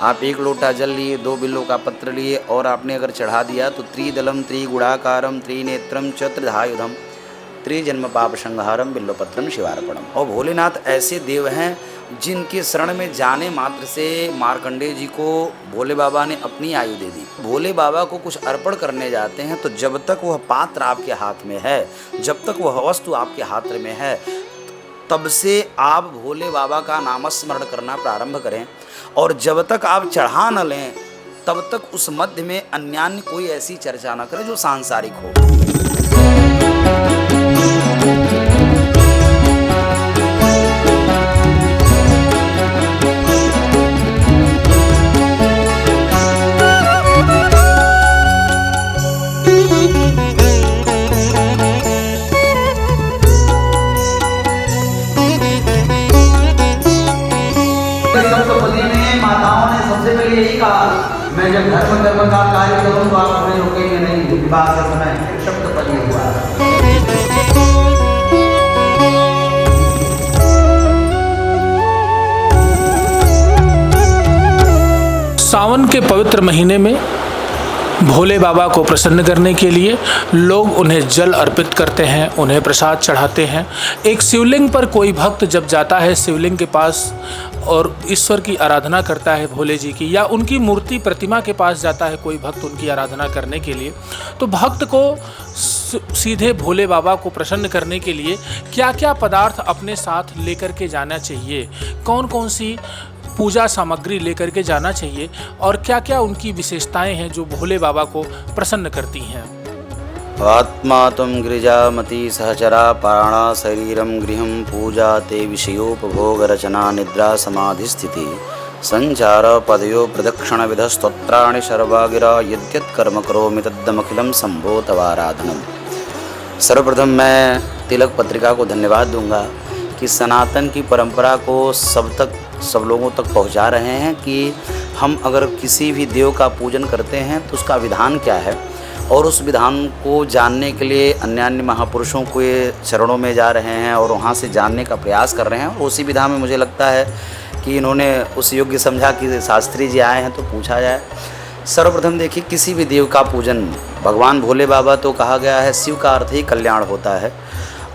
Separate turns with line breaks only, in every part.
आप एक लोटा जल लिए, 2 बिल्लों का पत्र लिए और आपने अगर चढ़ा दिया तो त्रिदलम त्रिगुणाकारम त्रिनेत्रम च त्रिधायुधम त्रिजन्म पाप संहारम बिल्वपत्रम शिवार्पणम। और भोलेनाथ ऐसे देव हैं जिनके शरण में जाने मात्र से मार्कंडेय जी को भोले बाबा ने अपनी आयु दे दी। भोले बाबा को कुछ अर्पण करने जाते हैं तो जब तक वह पात्र आपके हाथ में है, जब तक वह वस्तु आपके हाथ में है, तब से आप भोले बाबा का नामस्मरण करना प्रारंभ करें। और जब तक आप चढ़ा न लें तब तक उस मध्य में अन्यान्य कोई ऐसी चर्चा न करें जो सांसारिक हो। माताओं ने सबसे पहले यही कहा, मैं जब धर्म कर्म का कार्य करूं तो आप हमें रोकेंगे नहीं। विवाह के समय शब्द पर ये हुआ।
सावन के पवित्र महीने में भोले बाबा को प्रसन्न करने के लिए लोग उन्हें जल अर्पित करते हैं, उन्हें प्रसाद चढ़ाते हैं। एक शिवलिंग पर कोई भक्त जब जाता है शिवलिंग के पास और ईश्वर की आराधना करता है भोले जी की, या उनकी मूर्ति प्रतिमा के पास जाता है कोई भक्त उनकी आराधना करने के लिए, तो भक्त को सीधे भोले बाबा को प्रसन्न करने के लिए क्या क्या पदार्थ अपने साथ लेकर के जाना चाहिए, कौन कौन सी पूजा सामग्री लेकर के जाना चाहिए और क्या क्या उनकी विशेषताएं हैं जो भोले बाबा को प्रसन्न करती हैं।
आत्मा तुम गिरिजामती सहचरा पाणा शरीरम गृहम पूजा ते विषयोपभोग रचना निद्रा समाधि स्थिति संचार पदयो प्रदक्षिण विध स्तोत्राणि सर्वा गिरा यद्यत् कर्म करोमि तद्दमखिलम संभो तवाराधनम। सर्वप्रथम मैं तिलक पत्रिका को धन्यवाद दूंगा कि सनातन की परंपरा को सब लोगों तक पहुंचा रहे हैं कि हम अगर किसी भी देव का पूजन करते हैं तो उसका विधान क्या है, और उस विधान को जानने के लिए अन्यान्य महापुरुषों के चरणों में जा रहे हैं और वहाँ से जानने का प्रयास कर रहे हैं। और उसी विधान में मुझे लगता है कि इन्होंने उस योग्य समझा कि शास्त्री जी आए हैं तो पूछा जाए। सर्वप्रथम देखिए, किसी भी देव का पूजन, भगवान भोले बाबा तो कहा गया है शिव का अर्थ ही कल्याण होता है।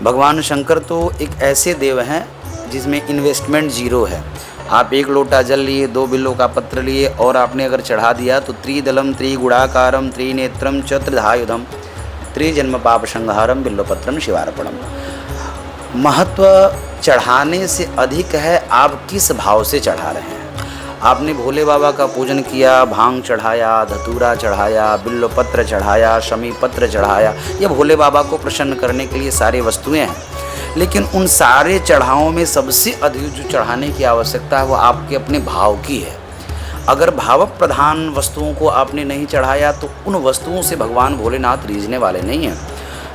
भगवान शंकर तो एक ऐसे देव हैं जिसमें इन्वेस्टमेंट जीरो है। आप एक लोटा जल लिए, 2 बिल्लों का पत्र लिए और आपने अगर चढ़ा दिया तो त्रिदलम त्रिगुणाकारम त्रिनेत्रम च त्रिधायुधम त्रिजन्म पाप संहारम बिल्वपत्रम शिवार्पणम। महत्व चढ़ाने से अधिक है आप किस भाव से चढ़ा रहे हैं। आपने भोले बाबा का पूजन किया, भांग चढ़ाया, धतूरा चढ़ाया, बिल्वपत्र चढ़ाया, शमी पत्र चढ़ाया, ये भोले बाबा को प्रसन्न करने के लिए सारी वस्तुएं हैं। लेकिन उन सारे चढ़ावों में सबसे अधिक जो चढ़ाने की आवश्यकता है वो आपके अपने भाव की है। अगर भाव प्रधान वस्तुओं को आपने नहीं चढ़ाया तो उन वस्तुओं से भगवान भोलेनाथ रीझने वाले नहीं हैं।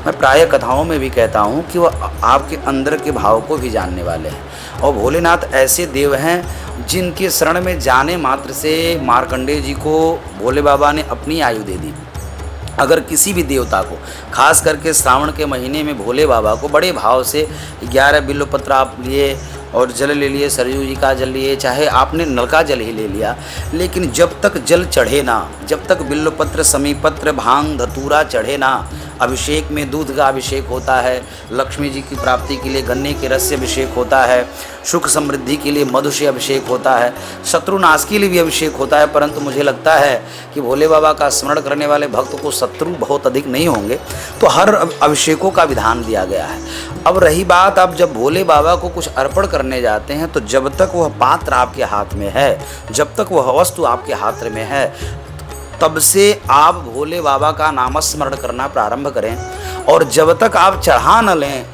मैं प्रायः कथाओं में भी कहता हूँ कि वह आपके अंदर के भाव को भी जानने वाले हैं। और भोलेनाथ ऐसे देव हैं जिनके शरण में जाने मात्र से मार्कंडेय जी को भोले बाबा ने अपनी आयु दे दी। अगर किसी भी देवता को, खास करके श्रावण के महीने में भोले बाबा को बड़े भाव से 11 बिल्वपत्र आप लिए और जल ले लिए, सरयू जी का जल लिए, चाहे आपने नल का जल ही ले लिया, लेकिन जब तक जल चढ़े ना, जब तक बिल्वपत्र, समीपत्र, भांग, धतूरा चढ़े ना, अभिषेक में दूध का अभिषेक होता है, लक्ष्मी जी की प्राप्ति के लिए गन्ने के रस से अभिषेक होता है, सुख समृद्धि के लिए मधु से अभिषेक होता है, शत्रुनाश के लिए भी अभिषेक होता है। परंतु मुझे लगता है कि भोले बाबा का स्मरण करने वाले भक्त को शत्रु बहुत अधिक नहीं होंगे, तो हर अभिषेकों का विधान दिया गया है। अब रही बात, अब जब भोले बाबा को कुछ अर्पण करने जाते हैं तो जब तक वह पात्र आपके हाथ में है, जब तक वह वस्तु आपके हाथ में है, तब से आप भोले बाबा का नामस्मरण करना प्रारंभ करें। और जब तक आप चढ़ा न लें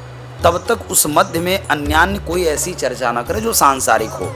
तब तक उस मध्य में अन्यान्य कोई ऐसी चर्चा न करें जो सांसारिक हो,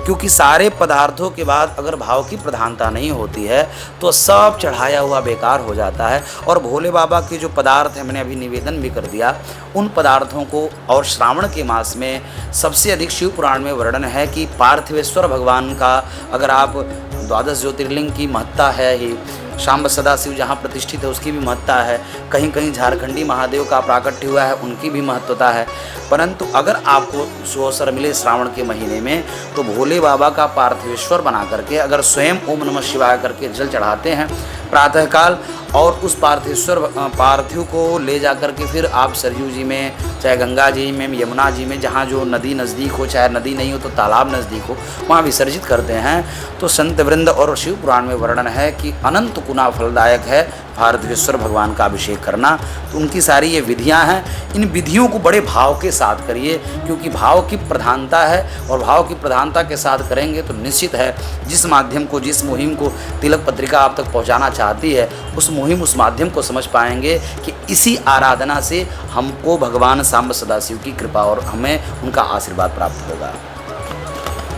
क्योंकि सारे पदार्थों के बाद अगर भाव की प्रधानता नहीं होती है तो सब चढ़ाया हुआ बेकार हो जाता है। और भोले बाबा के जो पदार्थ हैं, मैंने अभी निवेदन भी कर दिया, उन पदार्थों को, और श्रावण के मास में सबसे अधिक शिव पुराण में वर्णन है कि पार्थिवेश्वर भगवान का, अगर आप 12 ज्योतिर्लिंग की महत्ता है ही, शाम्ब सदाशिव जहाँ प्रतिष्ठित है उसकी भी महत्ता है, कहीं कहीं झारखंडी महादेव का प्राकट्य हुआ है उनकी भी महत्वता है। परंतु अगर आपको अवसर मिले श्रावण के महीने में तो भोले बाबा का पार्थिवेश्वर बना करके अगर स्वयं ओम नमः शिवाय करके जल चढ़ाते हैं प्रातःकाल, और उस पार्थिव को ले जा कर के फिर आप सरयू जी में, चाहे गंगा जी में, यमुना जी में, जहाँ जो नदी नज़दीक हो, चाहे नदी नहीं हो तो तालाब नज़दीक हो, वहाँ विसर्जित करते हैं तो संत वृंद और शिव पुराण में वर्णन है कि अनंत गुना फलदायक है पार्थिवेश्वर भगवान का अभिषेक करना। तो उनकी सारी ये विधियां हैं, इन विधियों को बड़े भाव के साथ करिए, क्योंकि भाव की प्रधानता है और भाव की प्रधानता के साथ करेंगे तो निश्चित है जिस माध्यम को, जिस मुहिम को तिलक पत्रिका आप तक पहुंचाना चाहती है उस मुहिम, उस माध्यम को समझ पाएंगे कि इसी आराधना से हमको भगवान सांब सदाशिव की कृपा और हमें उनका आशीर्वाद प्राप्त होगा।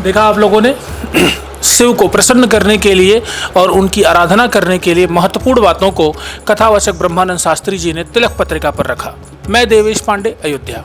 देखा आप लोगों ने, शिव को प्रसन्न करने के लिए और उनकी आराधना करने के लिए महत्वपूर्ण बातों को कथावाचक ब्रह्मानंद शास्त्री जी ने तिलक पत्रिका पर रखा। मैं देवेश पांडे, अयोध्या।